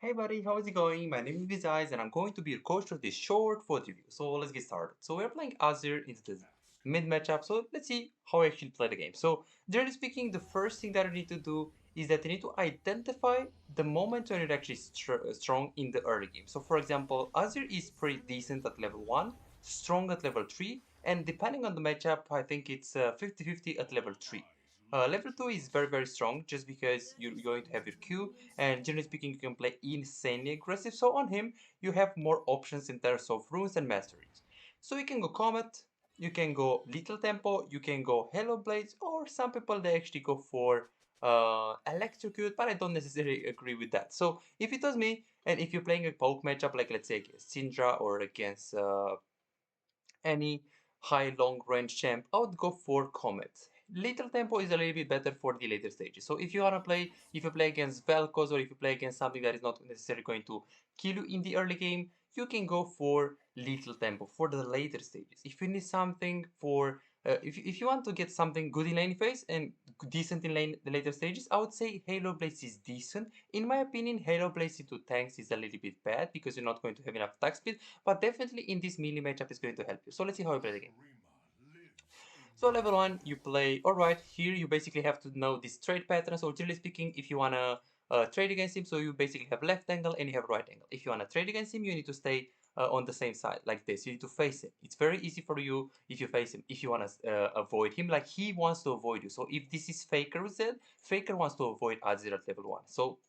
Hey buddy, how's it going? My name is Vizais and I'm going to be your coach for this short foot review. So let's get started. So we're playing Azir into the mid matchup. So let's see how I actually play the game. So generally speaking, the first thing that I need to do is that I need to identify the moment when you're actually strong in the early game. So for example, Azir is pretty decent at level 1, strong at level 3, and depending on the matchup, I think it's 50-50 at level 3. Level 2 is very strong just because you're going to have your Q, and generally speaking you can play insanely aggressive, so on him you have more options in terms of runes and masteries. So you can go Comet, you can go Little Tempo, you can go Halo Blades, or some people they actually go for Electrocute, but I don't necessarily agree with that. So if it was me, and if you're playing a poke matchup like let's say against Syndra or against any high long range champ, I would go for Comet. Little tempo is a little bit better for the later stages. So if you wanna play, if you play against Vel'Koz or if you play against something that is not necessarily going to kill you in the early game, you can go for little tempo for the later stages. If you need something for, if you want to get something good in lane phase and decent in the later stages, I would say Halo Blaze is decent. In my opinion, Halo Blaze into tanks is a little bit bad because you're not going to have enough attack speed, but definitely in this melee matchup is going to help you. So let's see how you play the game. So level 1, you play, alright, here you basically have to know this trade pattern. So generally speaking, if you wanna trade against him, so you basically have left angle and you have right angle. If you wanna trade against him, you need to stay on the same side, like this. You need to face him. It's very easy for you if you face him. If you wanna avoid him, like he wants to avoid you. So if this is Faker Z, Faker wants to avoid Azir at level 1. So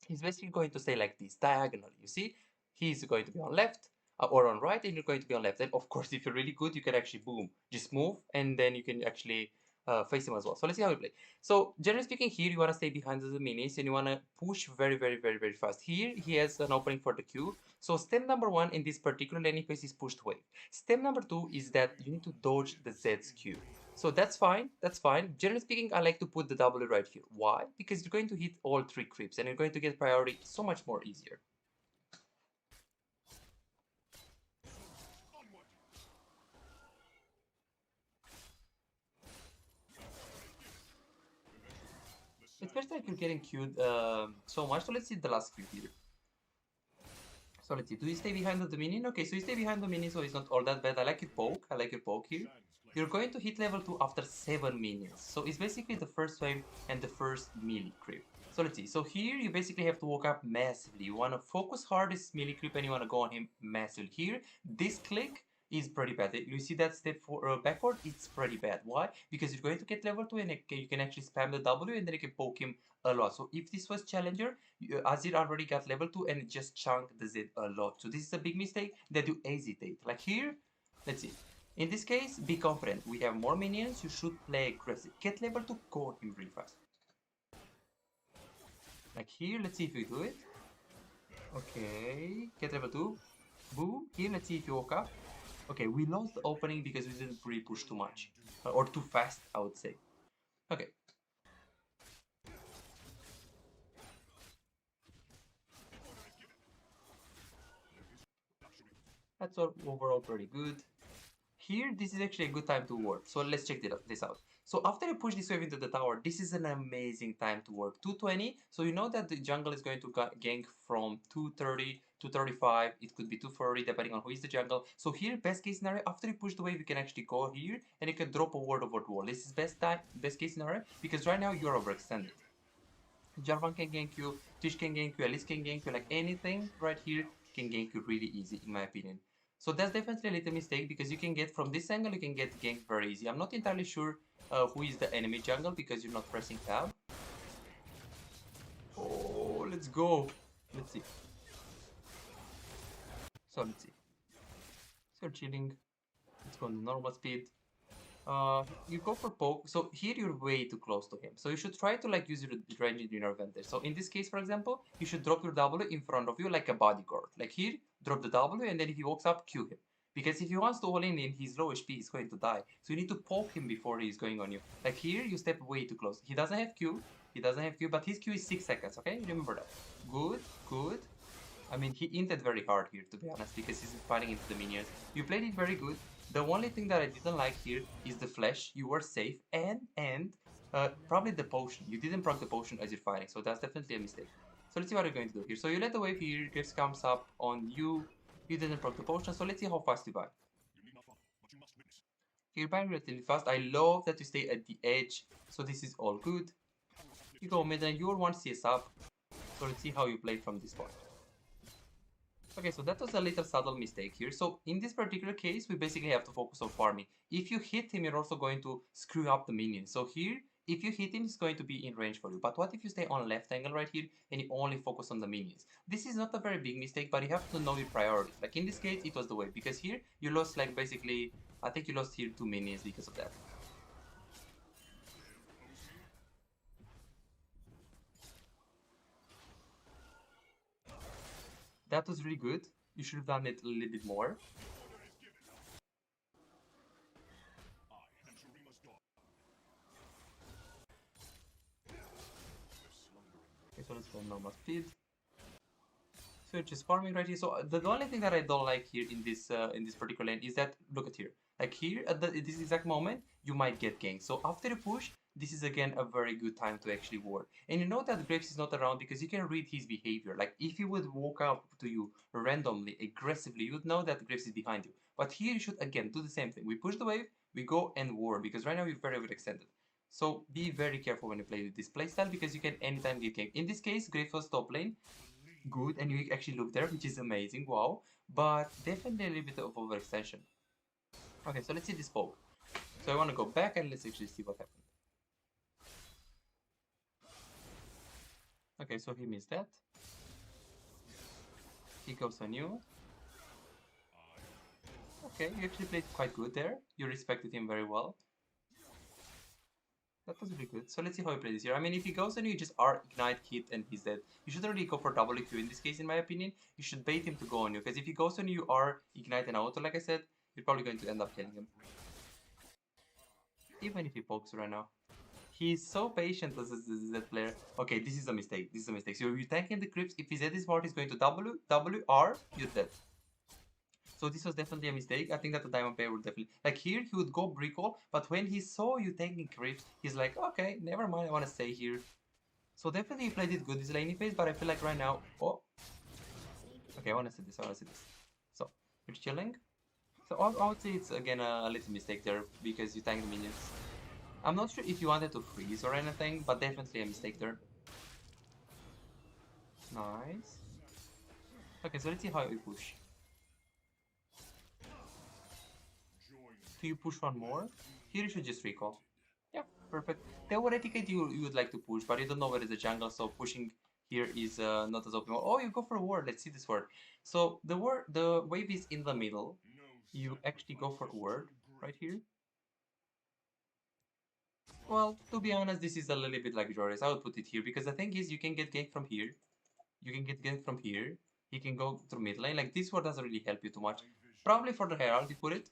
he's basically going to stay like this, diagonally. You see, he's going to be on left or on right, and you're going to be on left. And of course, if you're really good, you can actually boom, just move, and then you can actually face him as well. So let's see how we play. So generally speaking, here you want to stay behind the minis and you want to push very fast. Here he has an opening for the Q. So step number 1 in this particular laning phase is pushed wave. Step number 2 is that you need to dodge the Z's Q. So that's fine, that's fine. Generally speaking, I like to put the W right here. Why? Because you're going to hit all 3 creeps and you're going to get priority so much more easier. It feels like you're getting queued so much, so let's see the last queue here. So let's see, do you stay behind the minion? Okay, so you stay behind the minion, so it's not all that bad. I like your poke, I like your poke here. You're going to hit level 2 after 7 minions. So it's basically the first wave and the first melee creep. So let's see, so here you basically have to walk up massively. You want to focus hard this melee creep and you want to go on him massively. Here, this click is pretty bad. You see that step backward? It's pretty bad. Why? Because you're going to get level 2 and you can actually spam the W and then you can poke him a lot. So if this was Challenger, Azir already got level 2 and just chunked the Z a lot. So this is a big mistake that you hesitate. Like here, let's see. In this case, be confident. We have more minions. You should play aggressive. Get level 2, go on him really fast. Like here, let's see if you do it. Okay, get level 2. Boom. Here, let's see if you woke up. Okay, we lost the opening because we didn't really push too much. Or too fast, I would say. Okay. That's all overall pretty good. Here, this is actually a good time to warp. So let's check this out. So after you push this wave into the tower, this is an amazing time to warp. 220, so you know that the jungle is going to gank from 230 to 35. It could be 240 depending on who is the jungle. So here, best case scenario, after you push the wave, you can actually go here and you can drop a ward over the wall. This is best case scenario because right now you're overextended. Jarvan can gank you, Tish can gank you, Alice can gank you, like anything right here can gank you really easy in my opinion. So that's definitely a little mistake because you can get from this angle, you can get ganked very easy. I'm not entirely sure who is the enemy jungle because you're not pressing tab. Oh, let's go. Let's see. So let's see. So you're chilling. Let's go on the normal speed. You go for poke. So here you're way too close to him. So you should try to like use your range in your advantage. So in this case, for example, you should drop your W in front of you like a bodyguard. Like here, drop the W and then if he walks up, Q him. Because if he wants to all in his low HP, he's going to die. So you need to poke him before he's going on you. Like here, you step way too close. He doesn't have Q. He doesn't have Q, but his Q is 6 seconds, okay? Remember that. Good, good. I mean, he inted very hard here, to be honest, because he's fighting into the minions. You played it very good. The only thing that I didn't like here is the flash. You were safe, and probably the potion. You didn't proc the potion as you're fighting, so that's definitely a mistake. So let's see what you're going to do here. So you let the wave here, Griffs comes up on you. You didn't proc the potion, so let's see how fast you buy. You're buying relatively fast. I love that you stay at the edge, so this is all good. You go mid and you're 1 CS up. So let's see how you play from this point. Okay, so that was a little subtle mistake here. So in this particular case, we basically have to focus on farming. If you hit him, you're also going to screw up the minions. So here, if you hit him, he's going to be in range for you. But what if you stay on left angle right here and you only focus on the minions? This is not a very big mistake, but you have to know your priorities. Like in this case, it was the way, because here you lost like basically, I think you lost here 2 minions because of that. That was really good. You should have done it a little bit more. Okay, so let's go normal speed. So you're just farming right here. So the only thing that I don't like here in this particular lane is that, look at here. Like here at this exact moment, you might get ganked. So after the push, this is again a very good time to actually ward. And you know that Graves is not around because you can read his behavior. Like if he would walk up to you randomly, aggressively, you would know that Graves is behind you. But here you should again do the same thing. We push the wave, we go and ward because right now you're very extended. So be very careful when you play with this playstyle because you can anytime get ganked. In this case, Graves was top lane, good, and you actually look there, which is amazing, wow, but definitely a little bit of overextension. Okay, so let's see this poke. So I want to go back and let's actually see what happened. Okay, so he missed that. He goes on you. Okay, you actually played quite good there. You respected him very well. That was really good. So let's see how he plays this here. I mean, if he goes on you, just R, ignite, hit, and he's dead. You shouldn't really go for double Q in this case, in my opinion. You should bait him to go on you. Because if he goes on you, R, ignite, and auto, like I said, you're probably going to end up killing him. Even if he pokes right now. He's so patient as a Z player. Okay, this is a mistake. This is a mistake. So you're tanking the creeps. If his Z is smart, he's going to W, R, you're dead. So this was definitely a mistake. I think that the diamond player would definitely, like here he would go brickle, but when he saw you taking creeps, he's like, okay, never mind, I want to stay here. So definitely he played it good this laning phase, but I feel like right now, oh, okay, I want to see this, I want to see this. So you're chilling. So I would say it's again a little mistake there because you tank the minions. I'm not sure if you wanted to freeze or anything, but definitely a mistake there. Nice. Okay, so let's see how you push. Do you push one more? Here you should just recall. Yeah, perfect. Theoretically, you would like to push, but you don't know where is the jungle, so pushing here is not as optimal. Oh, you go for a ward. Let's see this ward. So the wave is in the middle. You actually go for a ward right here. Well, to be honest, this is a little bit like Joris. I would put it here because the thing is, you can get ganked from here. You can get ganked from here. He can go through mid lane. Like this ward doesn't really help you too much. Probably for the Herald you put it,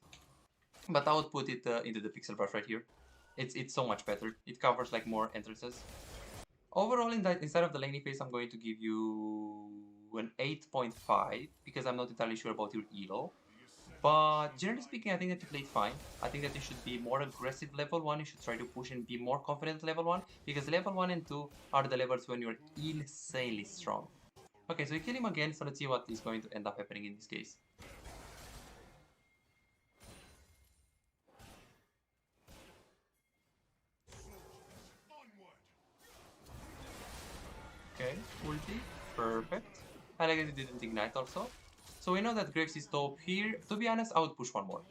but I would put it into the pixel brush right here. It's so much better. It covers like more entrances. Overall, inside of the laning phase, I'm going to give you an 8.5 because I'm not entirely sure about your elo. But generally speaking, I think that you played fine. I think that you should be more aggressive level 1. You should try to push and be more confident level 1 because level 1 and 2 are the levels when you're insanely strong. Okay, so you kill him again, so let's see what is going to end up happening in this case. Okay, ulti, perfect. I like that it didn't ignite also. So we know that Graves is top here. To be honest, I would push one more.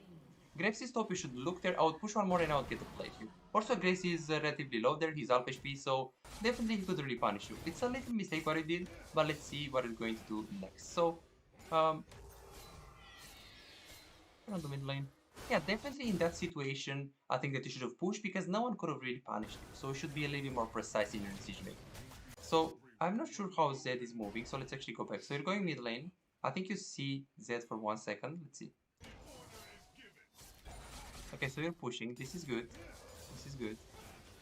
Graves is top, you should look there. I would push one more and I would get the play here. Also, Graves is relatively low there. He's half HP, so definitely he could really punish you. It's a little mistake what he did, but let's see what he's going to do next. So, on the mid lane. Yeah, definitely in that situation, I think that you should have pushed because no one could have really punished you. So you should be a little bit more precise in your decision making. So I'm not sure how Zed is moving, so let's actually go back. So you're going mid lane. I think you see Zed for 1 second. Let's see. Okay, so you're pushing. This is good. This is good.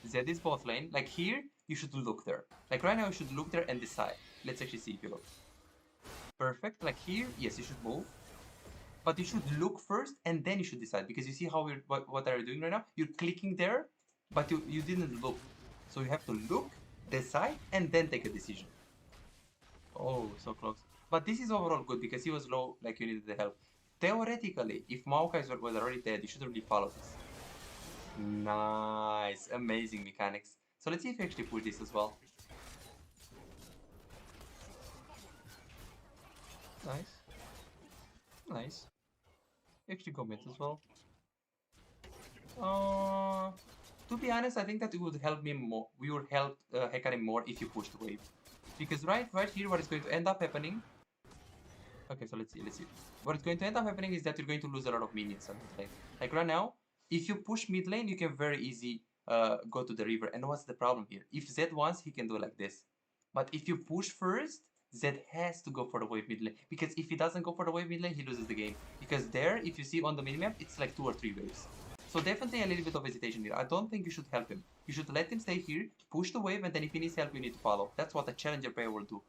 Zed is bot lane. Like here, you should look there. Like right now, you should look there and decide. Let's actually see if you look. Perfect. Like here, yes, you should move. But you should look first and then you should decide. Because you see how what are you doing right now? You're clicking there, but you didn't look. So you have to look, decide, and then take a decision. Oh, so close. But this is overall good because he was low, like you needed the help. Theoretically, if Maokai was already dead, you should really follow this. Nice, amazing mechanics. So let's see if we actually push this as well. Nice, nice. Actually commit as well. Uh, to be honest, I think that it would help me more. We would help Hecarim more if you push the wave. Because right here, what is going to end up happening. Okay, so let's see. What is going to end up happening is that you're going to lose a lot of minions on mid lane. Like right now, if you push mid lane, you can very easy go to the river. And what's the problem here? If Zed wants, he can do like this. But if you push first, Zed has to go for the wave mid lane. Because if he doesn't go for the wave mid lane, he loses the game. Because there, if you see on the minimap, it's like 2 or 3 waves. So definitely a little bit of hesitation here. I don't think you should help him. You should let him stay here, push the wave, and then if he needs help, you need to follow. That's what a challenger player will do.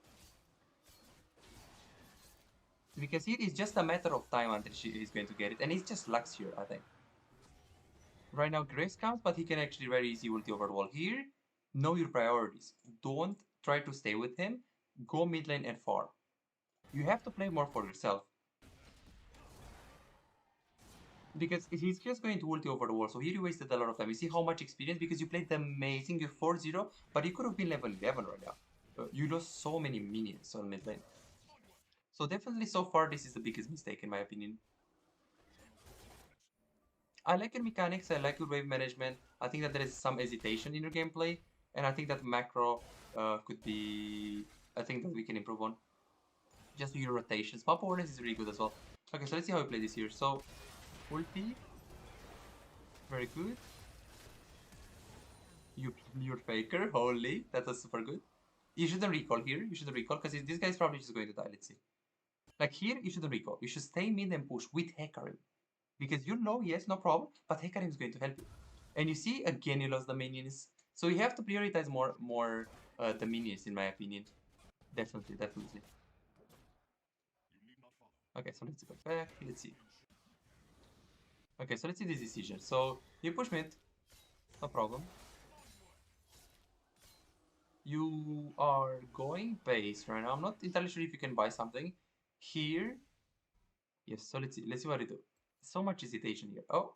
Because it is just a matter of time until he's going to get it. And it's just Lux here, I think. Right now, Grace counts, but he can actually very easy ulti over the wall. Here, know your priorities. Don't try to stay with him. Go mid lane and farm. You have to play more for yourself. Because he's just going to ulti over the wall. So here you wasted a lot of time. You see how much experience? Because you played amazing. You're 4-0, but you could have been level 11 right now. You lost so many minions on mid lane. So definitely so far, this is the biggest mistake in my opinion. I like your mechanics, I like your wave management. I think that there is some hesitation in your gameplay, and I think that macro could be a thing that we can improve on. Just your rotations. Map awareness is really good as well. Okay, so let's see how we play this here. So, ulti, very good. Your faker, holy, that was super good. You shouldn't recall here, you shouldn't recall, because this guy is probably just going to die, let's see. Like here, you shouldn't recall. You should stay mid and push with Hecarim. Because you're low, yes, no problem, but Hecarim is going to help you. And you see, again, you lost the minions. So you have to prioritize more the minions, in my opinion. Definitely, definitely. Okay, so let's go back. Let's see. Okay, so let's see this decision. So you push mid, no problem. You are going base right now. I'm not entirely sure if you can buy something here. Yes, so let's see. Let's see what I do. So much hesitation here. Oh,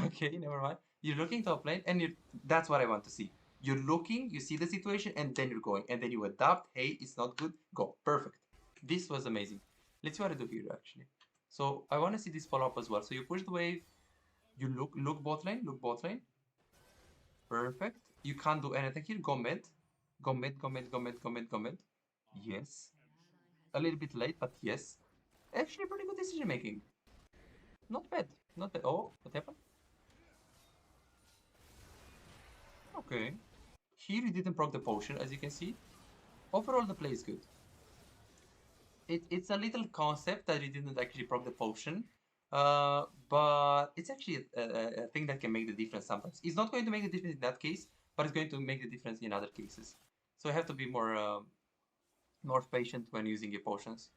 okay, never mind. You're looking top lane, and that's what I want to see. You're looking, you see the situation, and then you're going. And then you adapt. Hey, it's not good. Go. Perfect. This was amazing. Let's see what I do here, actually. So I want to see this follow-up as well. So you push the wave. You look bot lane. Look bot lane. Perfect. You can't do anything here. Go mid. Go mid, go mid, go mid, go mid, go mid. Yes. A little bit late, but yes. Actually, pretty good decision making. Not bad. Not bad. Oh, what happened? Okay. Here he didn't proc the potion, as you can see. Overall, the play is good. It's a little concept that he didn't actually proc the potion. But it's actually a thing that can make the difference sometimes. It's not going to make the difference in that case, but it's going to make the difference in other cases. So you have to be more patient when using your potions.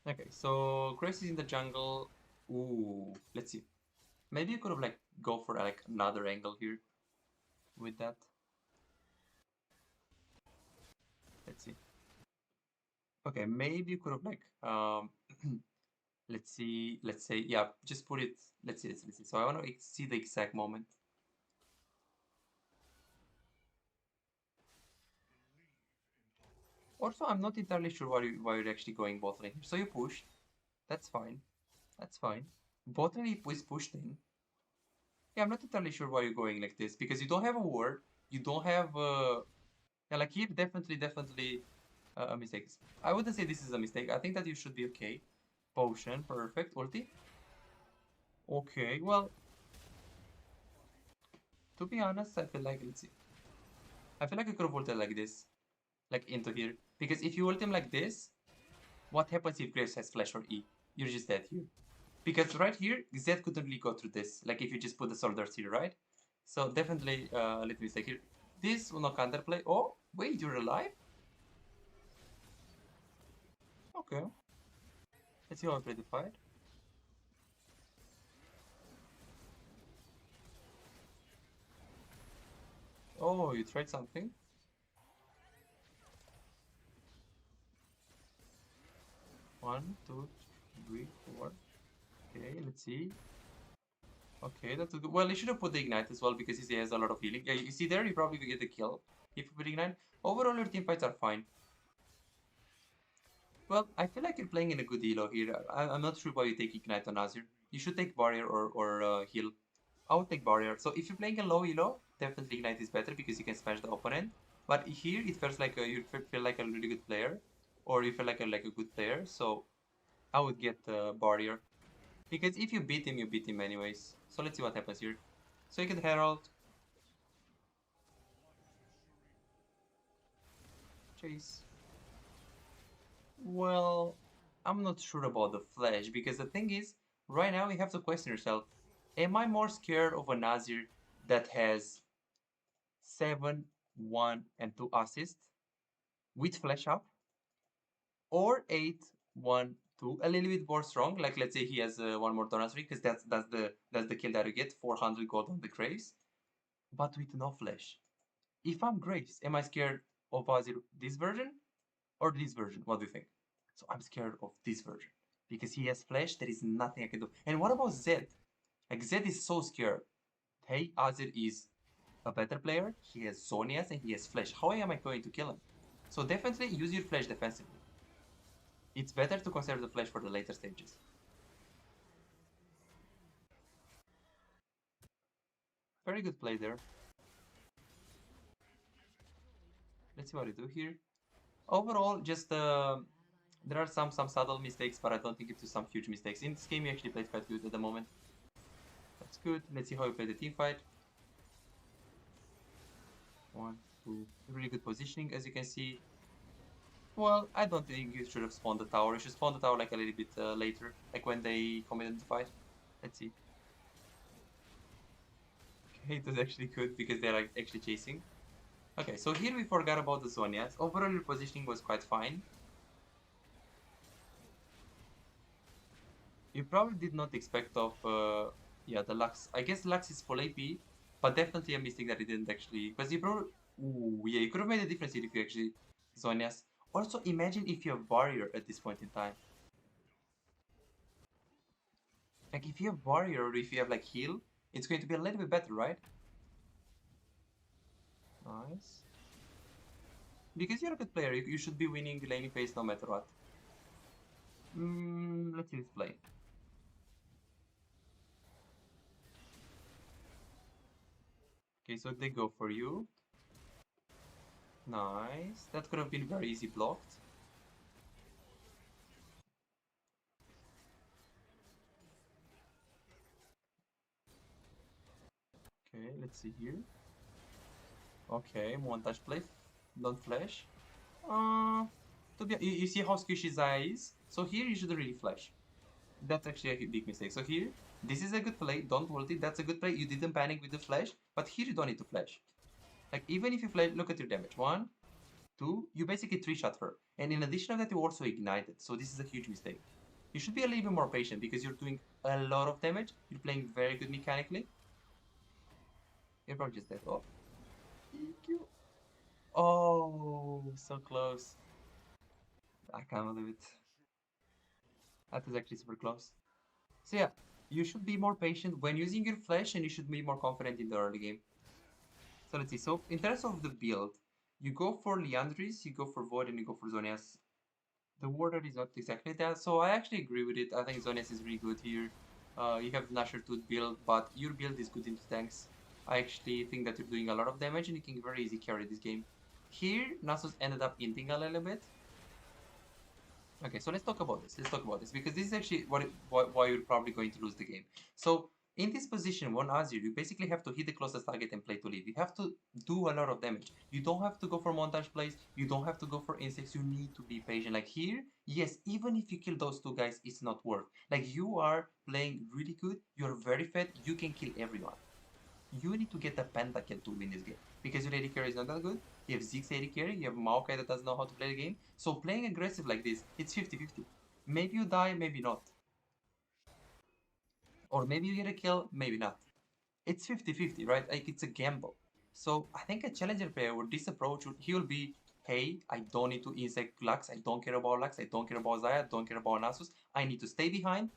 Okay, so Grace is in the jungle. Ooh, let's see. Maybe you could have like go for like another angle here with that. Let's see. Okay, maybe you could have like let's see, let's say, yeah, just put it, let's see. So I want to see the exact moment. Also, I'm not entirely sure why you're actually going bot lane here. So you pushed, that's fine, that's fine. Bot lane is pushed in. Yeah, I'm not entirely sure why you're going like this, because you don't have a ward, you don't have, yeah, like here, definitely a mistake. I wouldn't say this is a mistake, I think that you should be okay. Potion, perfect, ulti. Okay, well, to be honest, I feel like, let's see. I feel like you could have ulted like this, like into here. Because if you ult him like this, what happens if Graves has flash or E? You're just dead here. Because right here, Zed couldn't really go through this, like if you just put the soldiers here, right? So definitely, let me say here. This will not counterplay. Oh, wait, you're alive? Okay. Let's see how I play the fight. Oh, you tried something? One, two, three, four. Okay, let's see. Okay, that's a good. Well, he should have put the ignite as well because he has a lot of healing. Yeah, you see there, you probably could get the kill if you put ignite. Overall, your team fights are fine. Well, I feel like you're playing in a good elo here. I'm not sure why you take ignite on Azir. You should take barrier or heal. I would take barrier. So if you're playing a low elo, definitely ignite is better because you can smash the opponent. But here it feels like you feel like a really good player, or you feel like a good player. So I would get barrier because if you beat him anyways. So let's see what happens here. So you can herald, chase. Well, I'm not sure about the flash because the thing is, right now you have to question yourself. Am I more scared of a Nazir that has 7, 1, and 2 assists with flash up, or 8, 1, 2, a little bit more strong? Like let's say he has one more Doran streak because that's the kill that you get, 400 gold on the Graves, but with no flash. If I'm Graves, am I scared of Azir this version or this version? What do you think? So I'm scared of this version because he has flash. There is nothing I can do. And what about Zed? Like Zed is so scared. Hey, Azir is a better player. He has Zonias and he has flash. How am I going to kill him? So definitely use your flash defensively. It's better to conserve the flash for the later stages. Very good play there. Let's see what I do here. Overall, just there are some subtle mistakes, but I don't think it's some huge mistakes. In this game, you actually played quite good at the moment. That's good. Let's see how you play the team fight. One, two, really good positioning, as you can see. Well, I don't think you should have spawned the tower. You should spawn the tower like a little bit later, like when they committed the fight. Let's see. Okay, it was actually good because they're like actually chasing. Okay, so here we forgot about the Zonias. Overall, your positioning was quite fine. You probably did not expect of, yeah, the Lux. I guess Lux is full AP, but definitely a mistake that he didn't actually, because you probably, ooh, yeah, you could have made a difference here if you actually Zonias. Also, imagine if you have Barrier at this point in time. Like, if you have Barrier or if you have, like, Heal, it's going to be a little bit better, right? Nice. Because you're a good player, you should be winning laning phase no matter what. Let's see this play. Okay, so they go for you. Nice. That could have been very easy blocked. Okay, let's see here. Okay, montage play. Don't flash. Uh, you see how squishy Zaya is? So here you should really flash. That's actually a big mistake. So here, this is a good play. Don't ult it. That's a good play. You didn't panic with the flash, but here you don't need to flash. Like even if you flash, look at your damage. One, two, you basically three-shot her. And in addition to that, you also ignited. So this is a huge mistake. You should be a little bit more patient because you're doing a lot of damage. You're playing very good mechanically. You're probably just dead. Oh, EQ. Oh, so close. I can't believe it. That is actually super close. So yeah, you should be more patient when using your flash and you should be more confident in the early game. So let's see. So in terms of the build, you go for Leandris, you go for Void, and you go for Zonias. The Warder is not exactly that, so I actually agree with it. I think Zonias is really good here. You have Nasher Tooth build, but your build is good into tanks. I actually think that you're doing a lot of damage and you can very easily carry this game. Here, Nasus ended up inting a little bit. Okay, so let's talk about this. Let's talk about this because this is actually why you're probably going to lose the game. So in this position, one Azir, you basically have to hit the closest target and play to leave. You have to do a lot of damage. You don't have to go for montage plays. You don't have to go for insects. You need to be patient. Like here, yes, even if you kill those two guys, it's not worth. Like you are playing really good. You're very fat. You can kill everyone. You need to get a pentakill to win this game because your AD carry is not that good. You have Zeke's AD carry, you have Maokai that doesn't know how to play the game. So playing aggressive like this, it's 50-50. Maybe you die, maybe not. Or maybe you get a kill, maybe not. It's 50-50, right? Like it's a gamble. So I think a challenger player with this approach, he will be, hey, I don't need to insect Lux, I don't care about Lux, I don't care about Zaya, I don't care about Nasus, I need to stay behind,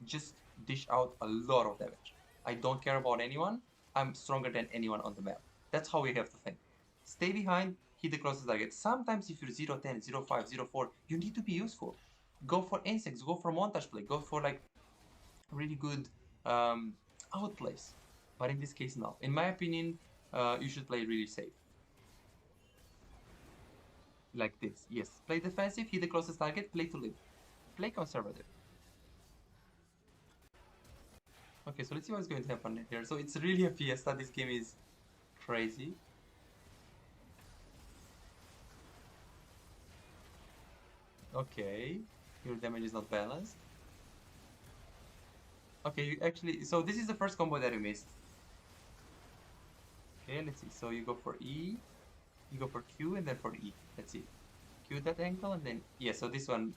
just dish out a lot of damage. I don't care about anyone, I'm stronger than anyone on the map. That's how we have to think. Stay behind, hit the closest target. Sometimes if you're 0-10, 0-5, 0-4, you need to be useful. Go for insects, go for montage play, go for like really good um, outplays. But in this case, no. In my opinion, you should play really safe. Like this, yes. Play defensive, hit the closest target, play to live. Play conservative. Okay, so let's see what's going to happen here. So it's really a fiesta. This game is crazy. Okay, your damage is not balanced. Okay, you actually, so this is the first combo that you missed. Okay, let's see. So you go for E, you go for Q, and then for E. Let's see. Q that angle, and then yeah. So this one,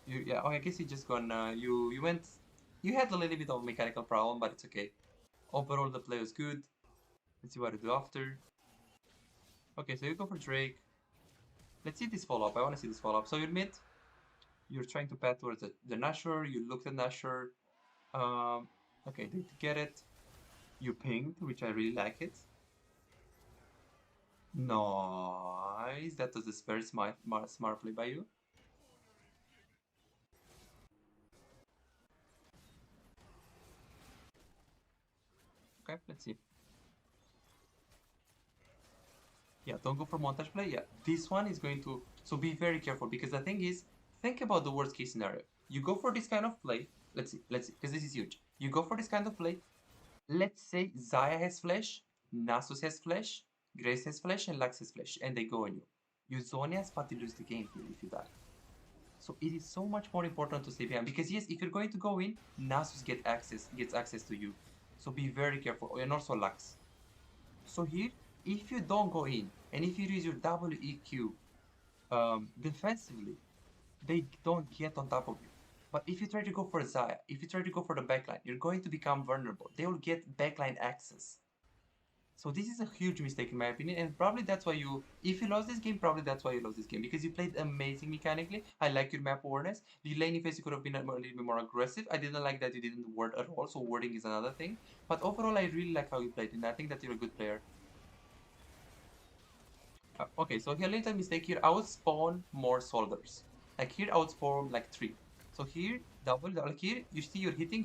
yeah. Oh, I guess you just gonna you went. You had a little bit of a mechanical problem, but it's okay. Overall, the play was good. Let's see what to do after. Okay, so you go for Drake. Let's see this follow-up. I want to see this follow-up. So you mid, you're trying to path towards the Nashor. You looked at Nashor. Okay, to get it, you pinged, which I really like it. Nice. That was a very smart play by you. Okay, let's see. Yeah, don't go for montage play. Yeah, this one is going to... So be very careful because the thing is, think about the worst case scenario. You go for this kind of play. Let's see, because this is huge. You go for this kind of play. Let's say Zaya has flash, Nasus has flash, Grace has flash, and Lux has flash, and they go on you. You Zonias, but you lose the game here if you die. So it is so much more important to stay behind because yes, if you're going to go in, Nasus gets access to you. So be very careful, and also Lux. So here, if you don't go in, and if you use your WEQ defensively, they don't get on top of you. But if you try to go for Zaya, if you try to go for the backline, you're going to become vulnerable. They will get backline access. So this is a huge mistake in my opinion, and probably that's why if you lost this game, probably that's why you lost this game, because you played amazing mechanically. I like your map awareness. The laning phase you could have been a little bit more aggressive. I didn't like that you didn't ward at all, so warding is another thing. But overall, I really like how you played, and I think that you're a good player. Okay, so here little mistake here. I would spawn more soldiers. Like here, I would spawn like 3. So here, double, like here, you see you're hitting.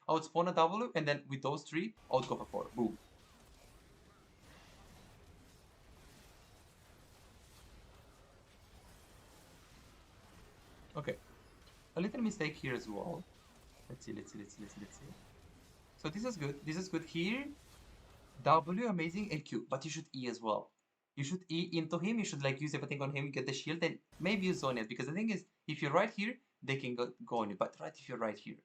I would spawn a W, and then with those 3, I would go for 4. Boom. Okay, a little mistake here as well. Let's see. So this is good. This is good here. W, amazing, and Q. But you should E as well. You should E into him. You should like use everything on him, get the shield, then maybe use Zonias. Because the thing is, if you're right here, they can go on you. But right if you're right here,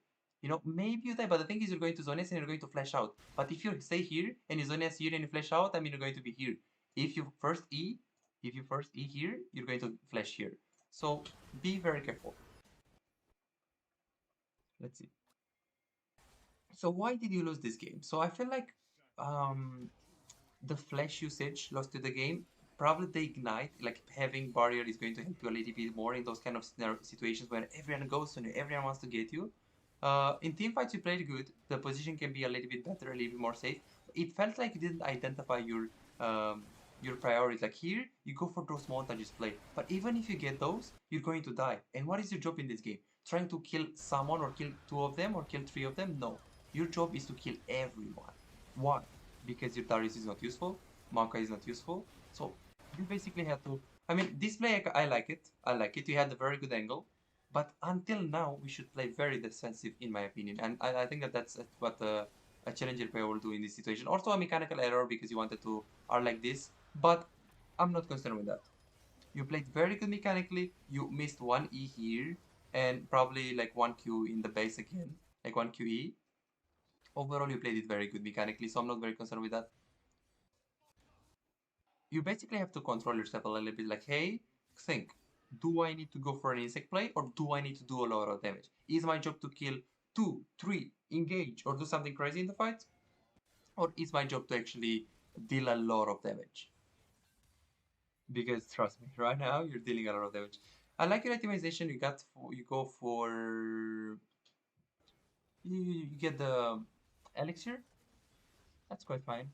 maybe you die. But the thing is, you're going to Zonias and you're going to flash out. But if you stay here and you Zonias here and you flash out, I mean, you're going to be here. If you first E, here, you're going to flash here. So be very careful. Let's see. So why did you lose this game? So I feel like um, the flash usage lost to the game. Probably the ignite, like having barrier is going to help you a little bit more in those kind of situations where everyone goes on you, everyone wants to get you. In team fights, you played good. The position can be a little bit better, a little bit more safe. It felt like you didn't identify your priorities. Like here, you go for those montages play. But even if you get those, you're going to die. And what is your job in this game? Trying to kill someone or kill 2 of them or kill 3 of them? No. Your job is to kill everyone. Why? Because your Darius is not useful, Monka is not useful. So you basically have to. I mean, this play I like it. I like it. You had a very good angle, but until now we should play very defensive, in my opinion. And I think that that's what a challenger player will do in this situation. Also a mechanical error because you wanted to are like this, but I'm not concerned with that. You played very good mechanically. You missed one E here and probably like one Q in the base again, like one QE. Overall, you played it very good mechanically, so I'm not very concerned with that. You basically have to control yourself a little bit like, hey, think, do I need to go for an insect play or do I need to do a lot of damage? Is my job to kill 2, 3, engage, or do something crazy in the fight? Or is my job to actually deal a lot of damage? Because trust me, right now you're dealing a lot of damage. I like your itemization. You go for you get the elixir. That's quite fine.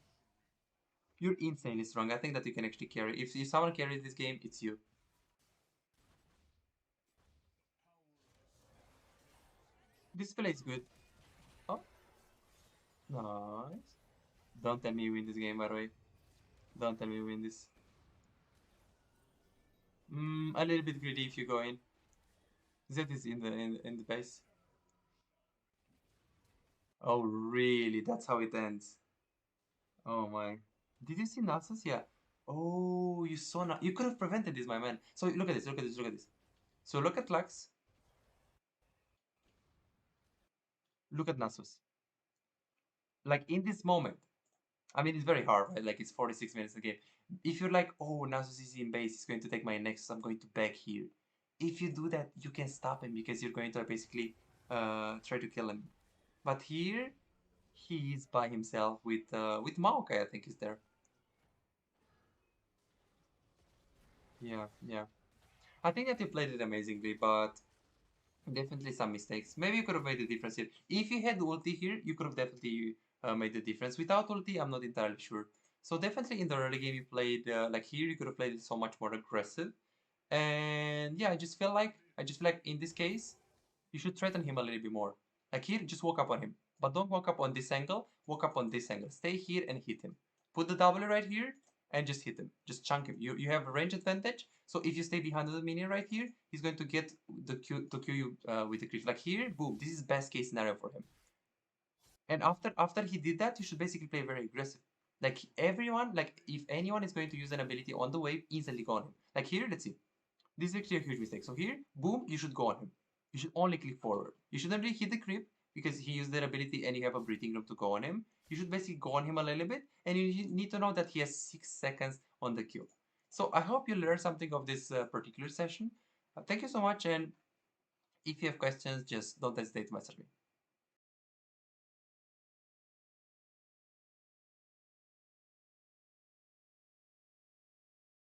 You're insanely strong. I think that you can actually carry. If someone carries this game, it's you. This play is good. Oh, nice. Don't tell me you win this game, by the way. Don't tell me you win this. A little bit greedy if you go in. Zed is in the base. Oh, really? That's how it ends. Oh my. Did you see Nasus? Yeah. Oh, you saw You could have prevented this, my man. So look at this, look at this, look at this. So look at Lux, look at Nasus. Like in this moment, I mean, it's very hard, right? Like it's 46 minutes of the game. If you're like, oh, Nasus is in base, he's going to take my nexus, I'm going to back here. If you do that, you can stop him because you're going to basically try to kill him. But here, he is by himself with Maokai, I think is there. Yeah, yeah. I think that you played it amazingly, but definitely some mistakes. Maybe you could have made the difference here. If you had ulti here, you could have definitely made the difference. Without ulti, I'm not entirely sure. So definitely in the early game you played like here, you could have played it so much more aggressive. And yeah, I just feel like in this case, you should threaten him a little bit more. Like here, just walk up on him. But don't walk up on this angle, walk up on this angle. Stay here and hit him. Put the W right here and just hit him. Just chunk him. You have a range advantage. So if you stay behind the minion right here, he's going to get the Q to Q you with the creep. Like here, boom. This is best case scenario for him. And after he did that, you should basically play very aggressive. Like everyone, like if anyone is going to use an ability on the wave, instantly go on him. Like here, let's see. This is actually a huge mistake. So here, boom, you should go on him. You should only click forward. You shouldn't really hit the creep because he used that ability and you have a breathing room to go on him. You should basically go on him a little bit and you need to know that he has 6 seconds on the Q. So I hope you learned something of this particular session. Thank you so much, and if you have questions, just don't hesitate to message me.